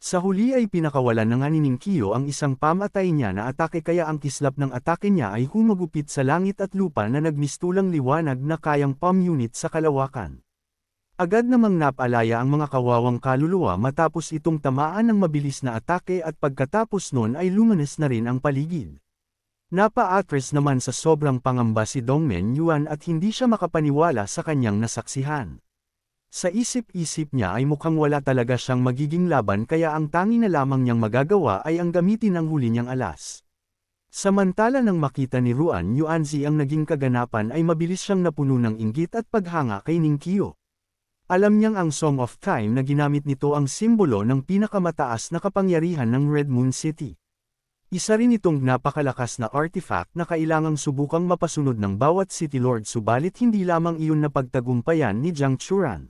Sa huli ay pinakawalan na nga ni Ninkyo ang isang pamatay niya na atake kaya ang kislap ng atake niya ay humagupit sa langit at lupa na nagmistulang liwanag na kayang pamunit sa kalawakan. Agad namang napalaya ang mga kawawang kaluluwa matapos itong tamaan ng mabilis na atake at pagkatapos nun ay lumanes na rin ang paligid. Napa-atras naman sa sobrang pangamba si Dongmen Yuan at hindi siya makapaniwala sa kanyang nasaksihan. Sa isip-isip niya ay mukhang wala talaga siyang magiging laban kaya ang tangi na lamang niyang magagawa ay ang gamitin ang huli niyang alas. Samantala nang makita ni Ruan Yuanzi ang naging kaganapan ay mabilis siyang napuno ng inggit at paghanga kay Ninkyo. Alam niyang ang Song of Time na ginamit nito ang simbolo ng pinakamataas na kapangyarihan ng Red Moon City. Isa rin itong napakalakas na artifact na kailangang subukang mapasunod ng bawat City Lord subalit hindi lamang iyon na pagtagumpayan ni Jiang Churan.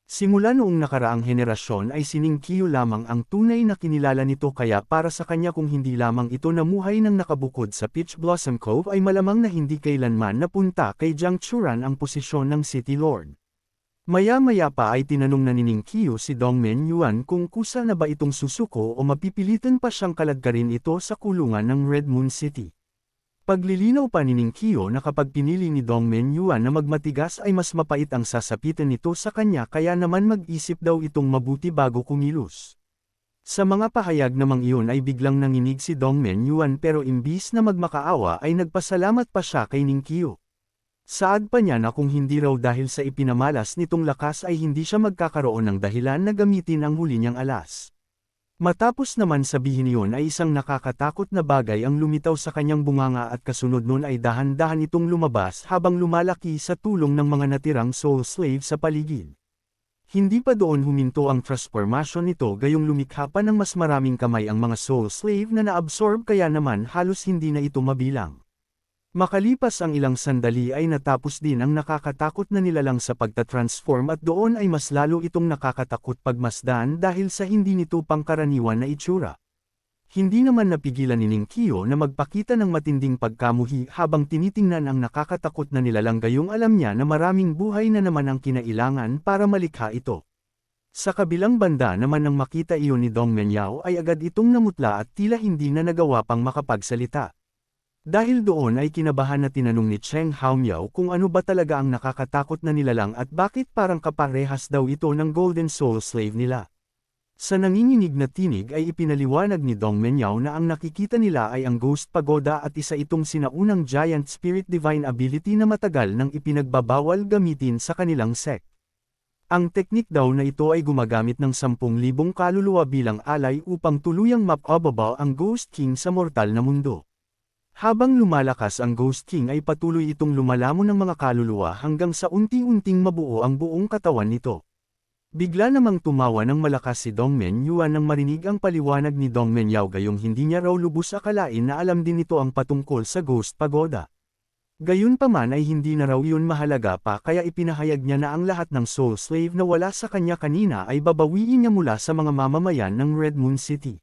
Simula noong nakaraang henerasyon ay si Ninkyo lamang ang tunay na kinilala nito kaya para sa kanya kung hindi lamang ito namuhay ng nakabukod sa Peach Blossom Cove ay malamang na hindi kailanman napunta kay Jiang Churan ang posisyon ng City Lord. Maya-maya pa ay tinanong na ni Ninkyo si Dongmen Yuan kung kusa na ba itong susuko o mapipilitan pa siyang kaladkarin ito sa kulungan ng Red Moon City. Paglilinaw pa ni Ninkyo na kapag pinili ni Dongmen Yuan na magmatigas ay mas mapait ang sasapitan nito sa kanya kaya naman mag-isip daw itong mabuti bago kumilos. Sa mga pahayag namang iyon ay biglang nanginig si Dongmen Yuan pero imbis na magmakaawa ay nagpasalamat pa siya kay Ninkyo. Saad pa niya na kung hindi raw dahil sa ipinamalas nitong lakas ay hindi siya magkakaroon ng dahilan na gamitin ang huli niyang alas. Matapos naman sabihin iyon ay isang nakakatakot na bagay ang lumitaw sa kanyang bunganga at kasunod nun ay dahan-dahan itong lumabas habang lumalaki sa tulong ng mga natirang soul slave sa paligid. Hindi pa doon huminto ang transformation nito gayong lumikha pa ng mas maraming kamay ang mga soul slave na naabsorb kaya naman halos hindi na ito mabilang. Makalipas ang ilang sandali ay natapos din ang nakakatakot na nilalang sa pagtatransform at doon ay mas lalo itong nakakatakot pagmasdan dahil sa hindi nito pangkaraniwan na itsura. Hindi naman napigilan ni Ninkyo na magpakita ng matinding pagkamuhi habang tinitingnan ang nakakatakot na nilalang gayong alam niya na maraming buhay na naman ang kinailangan para malikha ito. Sa kabilang banda naman nang makita iyon ni Dongmen Yao ay agad itong namutla at tila hindi na nagawa pang makapagsalita. Dahil doon ay kinabahan na tinanong ni Cheng Haomiao kung ano ba talaga ang nakakatakot na nilalang at bakit parang kaparehas daw ito ng Golden Soul Slave nila. Sa nanginginig na tinig ay ipinaliwanag ni Dongmen Yao na ang nakikita nila ay ang Ghost Pagoda at isa itong sinaunang Giant Spirit Divine Ability na matagal nang ipinagbabawal gamitin sa kanilang sect. Ang teknik daw na ito ay gumagamit ng 10,000 kaluluwa bilang alay upang tuluyang mapababa ang Ghost King sa mortal na mundo. Habang lumalakas ang Ghost King ay patuloy itong lumalamon ng mga kaluluwa hanggang sa unti-unting mabuo ang buong katawan nito. Bigla namang tumawa ng malakas si Dongmen Yuan nang marinig ang paliwanag ni Dongmen Yao gayong hindi niya raw lubos akalain na alam din nito ang patungkol sa Ghost Pagoda. Gayunpaman ay hindi na raw yun mahalaga pa kaya ipinahayag niya na ang lahat ng soul slave na wala sa kanya kanina ay babawiin niya mula sa mga mamamayan ng Red Moon City.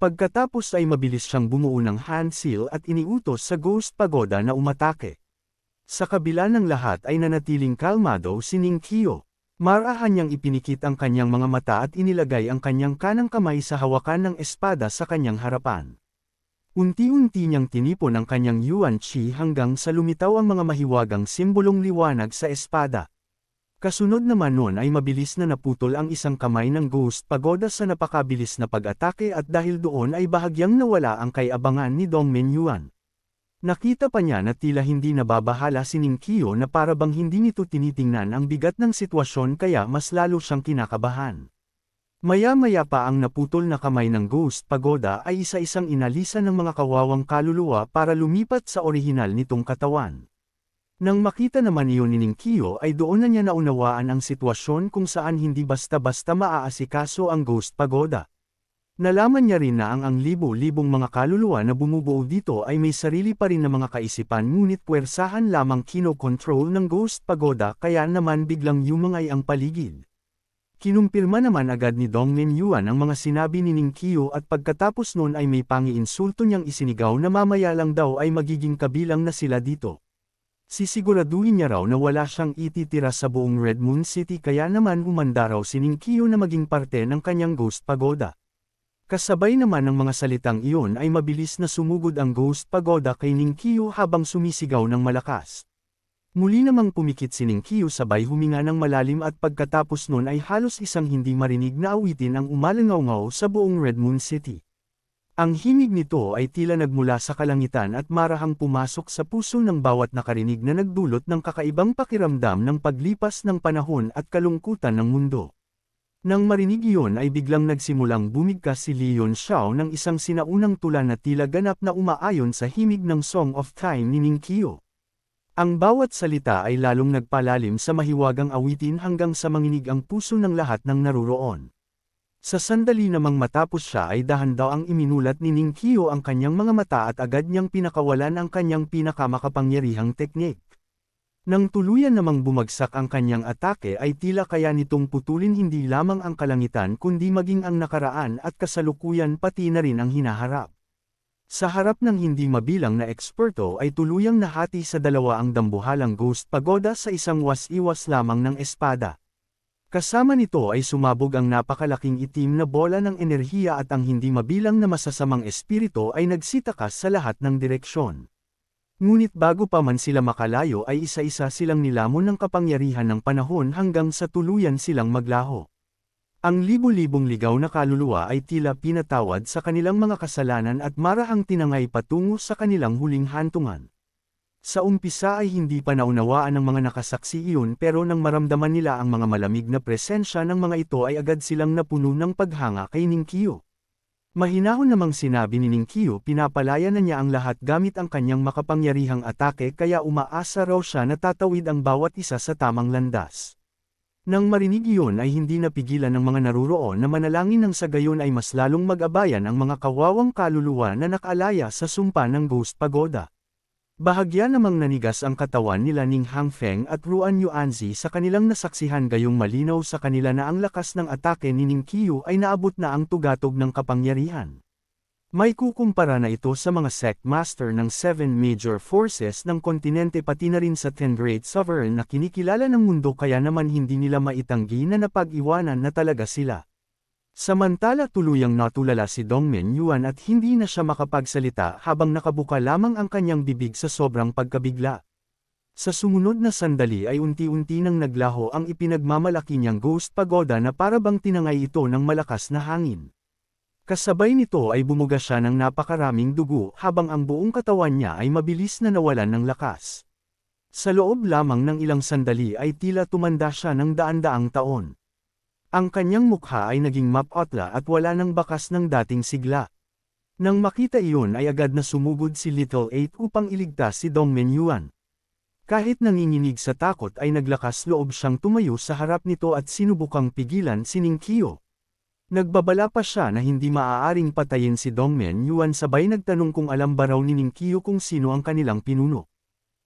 Pagkatapos ay mabilis siyang bumuo ng hand seal at iniutos sa Ghost Pagoda na umatake. Sa kabila ng lahat ay nanatiling kalmado si Ninkyo. Marahan niyang ipinikit ang kanyang mga mata at inilagay ang kanyang kanang kamay sa hawakan ng espada sa kanyang harapan. Unti-unti niyang tinipon ang kanyang Yuan Chi hanggang sa lumitaw ang mga mahiwagang simbolong liwanag sa espada. Kasunod naman nun ay mabilis na naputol ang isang kamay ng Ghost Pagoda sa napakabilis na pag-atake at dahil doon ay bahagyang nawala ang kay-abangan ni Dongmen Yuan. Nakita pa niya na tila hindi nababahala si Ninkyo na para bang hindi nito tinitingnan ang bigat ng sitwasyon kaya mas lalo siyang kinakabahan. Maya-maya pa ang naputol na kamay ng Ghost Pagoda ay isa-isang inalisan ng mga kawawang kaluluwa para lumipat sa orihinal nitong katawan. Nang makita naman iyon ni Ninkyo ay doon na niya naunawaan ang sitwasyon kung saan hindi basta-basta maaasikaso ang Ghost Pagoda. Nalaman niya rin na ang libo-libong mga kaluluwa na bumubuo dito ay may sarili pa rin na mga kaisipan ngunit puwersahan lamang kino-control ng Ghost Pagoda kaya naman biglang yumangay ang paligid. Kinumpirma naman agad ni Dongmen Yuan ang mga sinabi ni Ninkyo at pagkatapos nun ay may pangi-insulto niyang isinigaw na mamaya lang daw ay magiging kabilang na sila dito. Sisiguraduhin niya raw na wala siyang ititira sa buong Red Moon City kaya naman umanda raw si Ninkyo na maging parte ng kanyang Ghost Pagoda. Kasabay naman ng mga salitang iyon ay mabilis na sumugod ang Ghost Pagoda kay Ninkyo habang sumisigaw ng malakas. Muli namang pumikit si Ninkyo sabay huminga ng malalim at pagkatapos nun ay halos isang hindi marinig na awitin ang umalangaw-ngaw sa buong Red Moon City. Ang himig nito ay tila nagmula sa kalangitan at marahang pumasok sa puso ng bawat nakarinig na nagdulot ng kakaibang pakiramdam ng paglipas ng panahon at kalungkutan ng mundo. Nang marinig iyon ay biglang nagsimulang bumigkas si Leon Xiao ng isang sinaunang tula na tila ganap na umaayon sa himig ng Song of Time ni Ninkyo. Ang bawat salita ay lalong nagpalalim sa mahiwagang awitin hanggang sa manginig ang puso ng lahat ng naruroon. Sa sandali namang matapos siya ay dahan-daang iminulat ni Ninkyo ang kanyang mga mata at agad niyang pinakawalan ang kanyang pinakamakapangyarihang teknik. Nang tuluyan namang bumagsak ang kanyang atake ay tila kaya nitong putulin hindi lamang ang kalangitan kundi maging ang nakaraan at kasalukuyan pati na rin ang hinaharap. Sa harap ng hindi mabilang na eksperto ay tuluyang nahati sa dalawa ang dambuhalang Ghost Pagoda sa isang was-iwas lamang ng espada. Kasama nito ay sumabog ang napakalaking itim na bola ng enerhiya at ang hindi mabilang na masasamang espiritu ay nagsitakas sa lahat ng direksyon. Ngunit bago pa man sila makalayo ay isa-isa silang nilamon ng kapangyarihan ng panahon hanggang sa tuluyan silang maglaho. Ang libo-libong ligaw na kaluluwa ay tila pinatawad sa kanilang mga kasalanan at marahang tinangay patungo sa kanilang huling hantungan. Sa umpisa ay hindi pa naunawaan ng mga nakasaksi iyon pero nang maramdaman nila ang mga malamig na presensya ng mga ito ay agad silang napuno ng paghanga kay Ninkyo. Mahinahon namang sinabi ni Ninkyo pinapalaya na niya ang lahat gamit ang kanyang makapangyarihang atake kaya umaasa raw siya na tatawid ang bawat isa sa tamang landas. Nang marinig iyon ay hindi napigilan ng mga naruroon na manalangin nang sa gayon ay mas lalong mag-abayan ang mga kawawang kaluluwa na nakaalaya sa sumpa ng Ghost Pagoda. Bahagya namang nanigas ang katawan nila Ning Hangfeng at Ruan Yuanzi sa kanilang nasaksihan gayong malinaw sa kanila na ang lakas ng atake ni Ninkyo ay naabot na ang tugatog ng kapangyarihan. May kukumpara na ito sa mga sect master ng 7 major forces ng kontinente pati na rin sa 10 great sovereign na kinikilala ng mundo kaya naman hindi nila maitanggi na napag-iwanan na talaga sila. Samantala tuluyang natulala si Dongmen Yuan at hindi na siya makapagsalita habang nakabuka lamang ang kanyang bibig sa sobrang pagkabigla. Sa sumunod na sandali ay unti-unti nang naglaho ang ipinagmamalaki niyang Ghost Pagoda na parabang tinangay ito ng malakas na hangin. Kasabay nito ay bumuga siya ng napakaraming dugo habang ang buong katawan niya ay mabilis na nawalan ng lakas. Sa loob lamang ng ilang sandali ay tila tumanda siya ng daan-daang taon. Ang kanyang mukha ay naging mapotla at wala ng bakas ng dating sigla. Nang makita iyon ay agad na sumugod si Little 8 upang iligtas si Dongmen Yuan. Kahit nanginginig sa takot ay naglakas loob siyang tumayo sa harap nito at sinubukang pigilan si Ninkyo. Nagbabala pa siya na hindi maaaring patayin si Dongmen Yuan sabay nagtanong kung alam ba raw ni Ninkyo kung sino ang kanilang pinuno.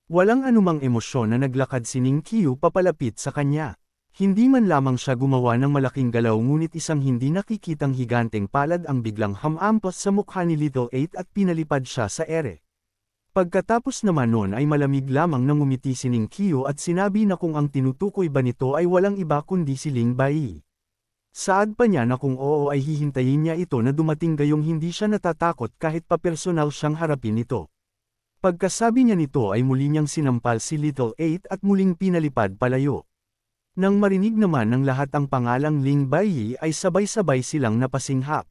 Walang anumang emosyon na naglakad si Ninkyo papalapit sa kanya. Hindi man lamang siya gumawa ng malaking galaw ngunit isang hindi nakikitang higanteng palad ang biglang hamampas sa mukha ni Little 8 at pinalipad siya sa ere. Pagkatapos naman nun ay malamig lamang nang ngumiti si Ninkyo at sinabi na kung ang tinutukoy ba nito ay walang iba kundi si Ling Bai. Saad pa niya na kung oo ay hihintayin niya ito na dumating gayong hindi siya natatakot kahit pa personal siyang harapin ito. Pagkasabi niya nito ay muli niyang sinampal si Little 8 at muling pinalipad palayo. Nang marinig naman ng lahat ang pangalang Ling Bai ay sabay-sabay silang napasinghap.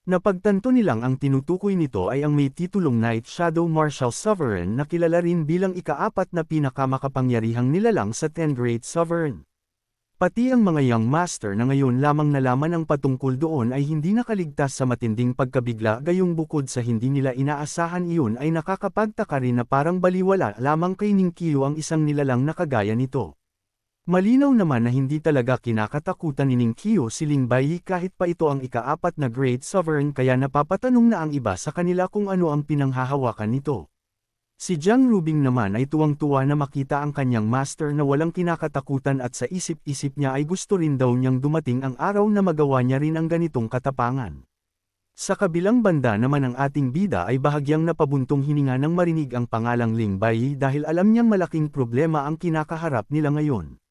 Napagtanto nilang ang tinutukoy nito ay ang may titulong Night Shadow Martial Sovereign na kilala rin bilang ika-4 na pinakamakapangyarihang nilalang sa 10 Great Sovereign. Pati ang mga Young Master na ngayon lamang nalaman ang patungkol doon ay hindi nakaligtas sa matinding pagkabigla gayong bukod sa hindi nila inaasahan iyon ay nakakapagtaka rin na parang baliwala lamang kay Ninkyo ang isang nilalang na kagaya nito. Malinaw naman na hindi talaga kinakatakutan ni Ninkyo si Ling Bai kahit pa ito ang ika-4 na Great Sovereign kaya napapatanong na ang iba sa kanila kung ano ang pinanghahawakan nito. Si Jiang Rubing naman ay tuwang-tuwa na makita ang kanyang master na walang kinakatakutan at sa isip-isip niya ay gusto rin daw niyang dumating ang araw na magawa niya rin ang ganitong katapangan. Sa kabilang banda naman ang ating bida ay bahagyang napabuntong hininga nang marinig ang pangalang Ling Bai dahil alam niyang malaking problema ang kinakaharap nila ngayon.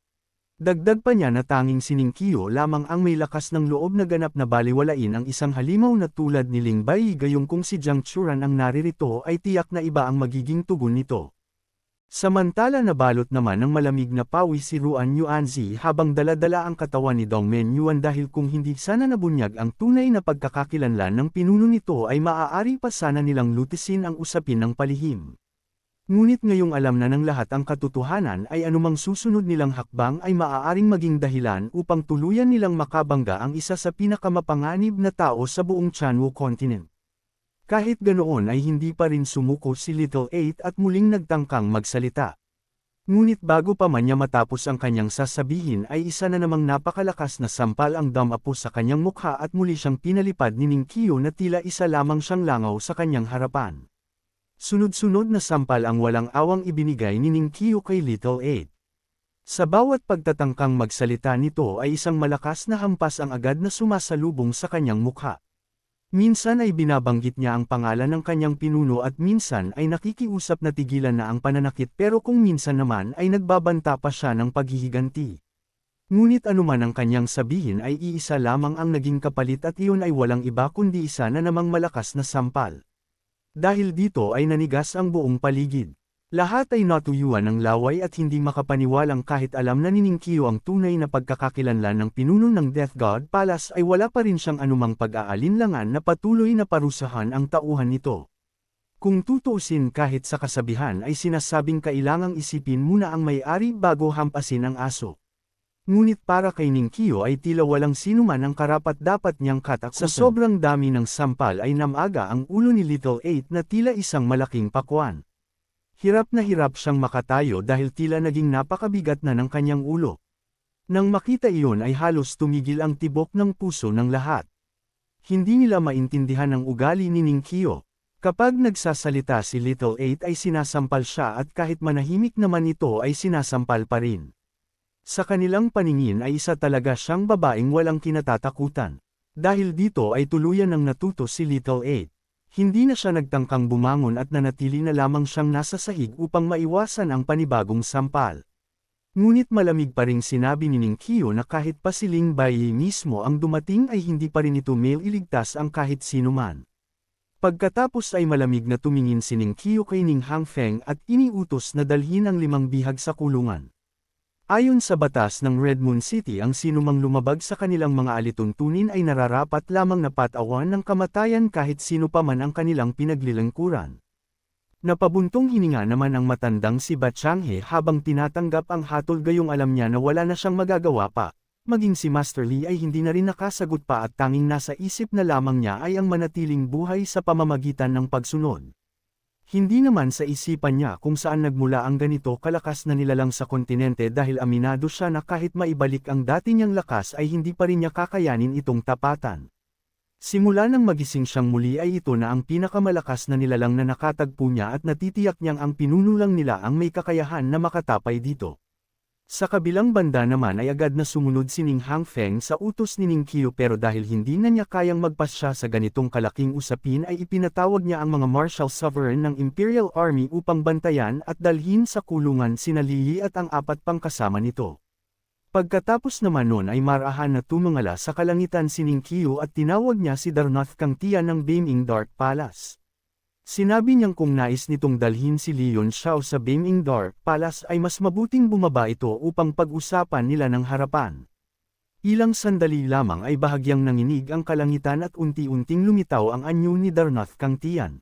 Dagdag pa niya na tanging si Ningqiu lamang ang may lakas ng loob na ganap na baliwalain ang isang halimaw na tulad ni Ling Bai gayong kung si Jiang Churan ang naririto ay tiyak na iba ang magiging tugon nito. Samantala nabalot naman ng malamig na pawis si Ruan Yuanzi habang dala-dala ang katawan ni Dongmen Yuan dahil kung hindi sana nabunyag ang tunay na pagkakakilanlan ng pinuno nito ay maaari pa sana nilang lutisin ang usapin ng palihim. Ngunit ngayong alam na ng lahat ang katotohanan ay anumang susunod nilang hakbang ay maaaring maging dahilan upang tuluyan nilang makabangga ang isa sa pinakamapanganib na tao sa buong Chanwu Continent. Kahit ganoon ay hindi pa rin sumuko si Little Eight at muling nagtangkang magsalita. Ngunit bago pa man niya matapos ang kanyang sasabihin ay isa na namang napakalakas na sampal ang dumapo sa kanyang mukha at muli siyang pinalipad ni Ningqiu na tila isa lamang siyang langaw sa kanyang harapan. Sunod-sunod na sampal ang walang awang ibinigay ni Ningqiu kay Little Eight. Sa bawat pagtatangkang magsalita nito ay isang malakas na hampas ang agad na sumasalubong sa kanyang mukha. Minsan ay binabanggit niya ang pangalan ng kanyang pinuno at minsan ay nakikiusap na tigilan na ang pananakit pero kung minsan naman ay nagbabanta pa siya ng paghihiganti. Ngunit anuman ang kanyang sabihin ay iisa lamang ang naging kapalit at iyon ay walang iba kundi isa na namang malakas na sampal. Dahil dito ay nanigas ang buong paligid. Lahat ay natuyuan ng laway at hindi makapaniwalang kahit alam na ni Ningqiu ang tunay na pagkakakilanlan ng pinuno ng Death God Palace ay wala pa rin siyang anumang pag-aalinlangan na patuloy na parusahan ang tauhan nito. Kung tutuusin kahit sa kasabihan ay sinasabing kailangang isipin muna ang may-ari bago hampasin ang aso. Ngunit para kay Ningqiu ay tila walang sinuman ang karapat-dapat niyang katakutan. Sa sobrang dami ng sampal ay namaga ang ulo ni Little Eight na tila isang malaking pakwan. Hirap na hirap siyang makatayo dahil tila naging napakabigat na ng kanyang ulo. Nang makita iyon ay halos tumigil ang tibok ng puso ng lahat. Hindi nila maintindihan ang ugali ni Ningqiu. Kapag nagsasalita si Little Eight ay sinasampal siya at kahit manahimik naman ito ay sinasampal pa rin. Sa kanilang paningin ay isa talaga siyang babaeng walang kinatatakutan. Dahil dito ay tuluyan ng natuto si Little Eight. Hindi na siya nagtangkang bumangon at nanatili na lamang siyang nasa sahig upang maiwasan ang panibagong sampal. Ngunit malamig pa ring sinabi ni Ningqiu na kahit pa si Ling Bai mismo ang dumating ay hindi pa rin ito mailigtas ang kahit sino man. Pagkatapos ay malamig na tumingin si Ningqiu kay Ning Hangfeng at iniutos na dalhin ang 5 bihag sa kulungan. Ayon sa batas ng Red Moon City ang sinumang lumabag sa kanilang mga alituntunin ay nararapat lamang na patawan ng kamatayan kahit sino pa man ang kanilang pinaglilingkuran. Napabuntong hininga naman ang matandang si Ba Changhe habang tinatanggap ang hatol gayong alam niya na wala na siyang magagawa pa, maging si Master Li ay hindi na rin nakasagot pa at tanging nasa isip na lamang niya ay ang manatiling buhay sa pamamagitan ng pagsunod. Hindi naman sa isipan niya kung saan nagmula ang ganito kalakas na nilalang sa kontinente dahil aminado siya na kahit maibalik ang dati niyang lakas ay hindi pa rin niya kakayanin itong tapatan. Simula nang magising siyang muli ay ito na ang pinakamalakas na nilalang na nakatagpo niya at natitiyak niyang ang pinuno lang nila ang may kakayahan na makatapay dito. Sa kabilang banda naman ay agad na sumunod si Ning Hangfeng sa utos ni Ningqiu pero dahil hindi na niya kayang magpasya sa ganitong kalaking usapin ay ipinatawag niya ang mga martial sovereign ng Imperial Army upang bantayan at dalhin sa kulungan sina Li at ang 4 pang kasama nito. Pagkatapos naman nun ay marahan na tumungala sa kalangitan si Ningqiu at tinawag niya si Darnoth Kang Tian ng Beiming Dark Palace. Sinabi niyang kung nais nitong dalhin si Leon Xiao sa Beiming Dark Palace ay mas mabuting bumaba ito upang pag-usapan nila ng harapan. Ilang sandali lamang ay bahagyang nanginig ang kalangitan at unti-unting lumitaw ang anyo ni Darnoth Kang Tian.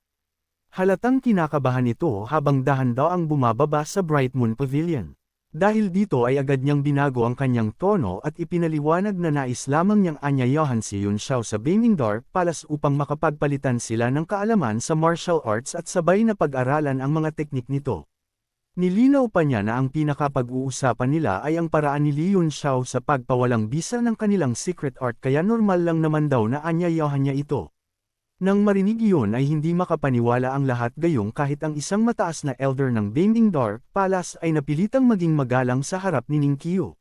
Halatang kinakabahan ito habang dahan-daang bumababa sa Bright Moon Pavilion. Dahil dito ay agad niyang binago ang kanyang tono at ipinaliwanag na nais lamang niyang anyayahan si Yun Xiao sa Beiming Dark Palace upang makapagpalitan sila ng kaalaman sa martial arts at sabay na pag-aralan ang mga teknik nito. Nilinaw pa niya na ang pinakapag-uusapan nila ay ang paraan ni Yun Xiao sa pagpawalang bisa ng kanilang secret art kaya normal lang naman daw na anyayahan niya ito. Nang marinig iyon ay hindi makapaniwala ang lahat gayong kahit ang isang mataas na elder ng Beiming Dark Palace ay napilitang maging magalang sa harap ni Ningqiu.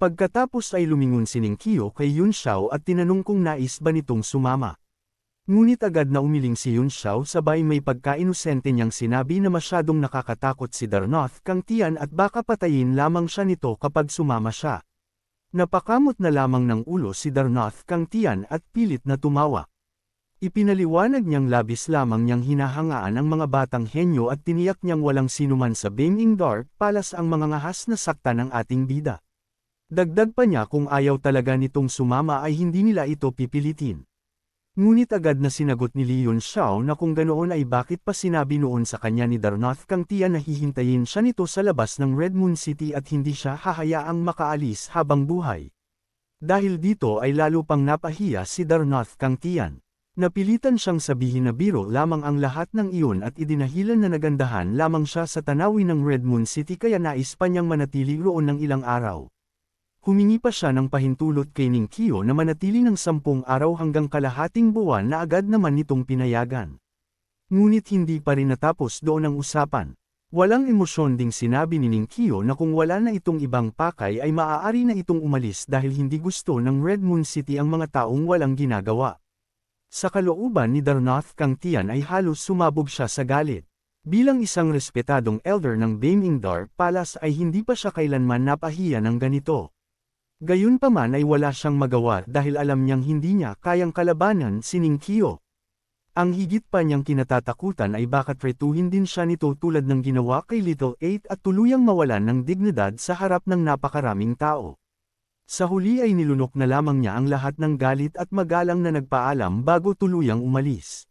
Pagkatapos ay lumingon si Ningqiu kay Yun Xiao at tinanong kung nais ba nitong sumama. Ngunit agad na umiling si Yun Xiao sabay may pagka-inosente niyang sinabi na masyadong nakakatakot si Darnoth Kang Tian at baka patayin lamang siya nito kapag sumama siya. Napakamot na lamang ng ulo si Darnoth Kang Tian at pilit na tumawa. Ipinaliwanag niyang labis lamang niyang hinahangaan ang mga batang henyo at tiniyak niyang walang sinuman sa Beiming Dark Palace ang mga ngahas na sakta ng ating bida. Dagdag pa niya kung ayaw talaga nitong sumama ay hindi nila ito pipilitin. Ngunit agad na sinagot ni Li Yun Xiao na kung ganoon ay bakit pa sinabi noon sa kanya ni Darnoth Kang Tian na hihintayin siya nito sa labas ng Red Moon City at hindi siya hahayaang makaalis habang buhay. Dahil dito ay lalo pang napahiya si Darnoth Kang Tian. Napilitan siyang sabihin na biro lamang ang lahat ng iyon at idinahilan na nagandahan lamang siya sa tanawin ng Red Moon City kaya nais pa niyang manatili roon ng ilang araw. Humingi pa siya ng pahintulot kay Ning Qiu na manatili ng 10 araw hanggang kalahating buwan na agad naman nitong pinayagan. Ngunit hindi pa rin natapos doon ang usapan. Walang emosyon ding sinabi ni Ning Qiu na kung wala na itong ibang pakay ay maaari na itong umalis dahil hindi gusto ng Red Moon City ang mga taong walang ginagawa. Sa kalooban ni Darnoth Kang Tian ay halos sumabog siya sa galit. Bilang isang respetadong elder ng Beiming Dark Palace ay hindi pa siya kailanman napahiya ng ganito. Gayunpaman ay wala siyang magawa dahil alam niyang hindi niya kayang kalabanan si Ning Qiu. Ang higit pa niyang kinatatakutan ay baka tretuhin din siya nito tulad ng ginawa kay Little 8 at tuluyang mawalan ng dignidad sa harap ng napakaraming tao. Sa huli ay nilunok na lamang niya ang lahat ng galit at magalang na nagpaalam bago tuluyang umalis.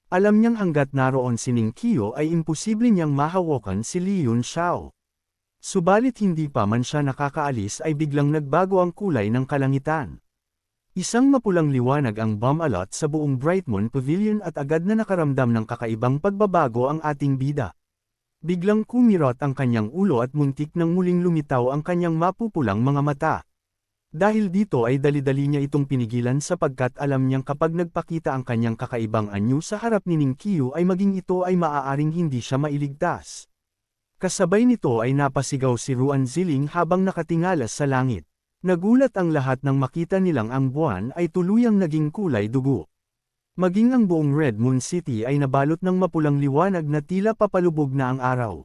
Alam niyang hanggat naroon si Ning Qiu ay imposible niyang mahawakan si Li Yun Xiao. Subalit hindi pa man siya nakakaalis ay biglang nagbago ang kulay ng kalangitan. Isang mapulang liwanag ang bumalot sa buong Brightmoon Pavilion at agad na nakaramdam ng kakaibang pagbabago ang ating bida. Biglang kumirot ang kanyang ulo at muntik nang muling lumitaw ang kanyang mapupulang mga mata. Dahil dito ay dali-dali niya itong pinigilan sapagkat alam niyang kapag nagpakita ang kanyang kakaibang anyo sa harap ni Ning Qiu ay maging ito ay maaaring hindi siya mailigtas. Kasabay nito ay napasigaw si Ruan Ziling habang nakatingala sa langit. Nagulat ang lahat nang makita nilang ang buwan ay tuluyang naging kulay dugo. Maging ang buong Red Moon City ay nabalot ng mapulang liwanag na tila papalubog na ang araw.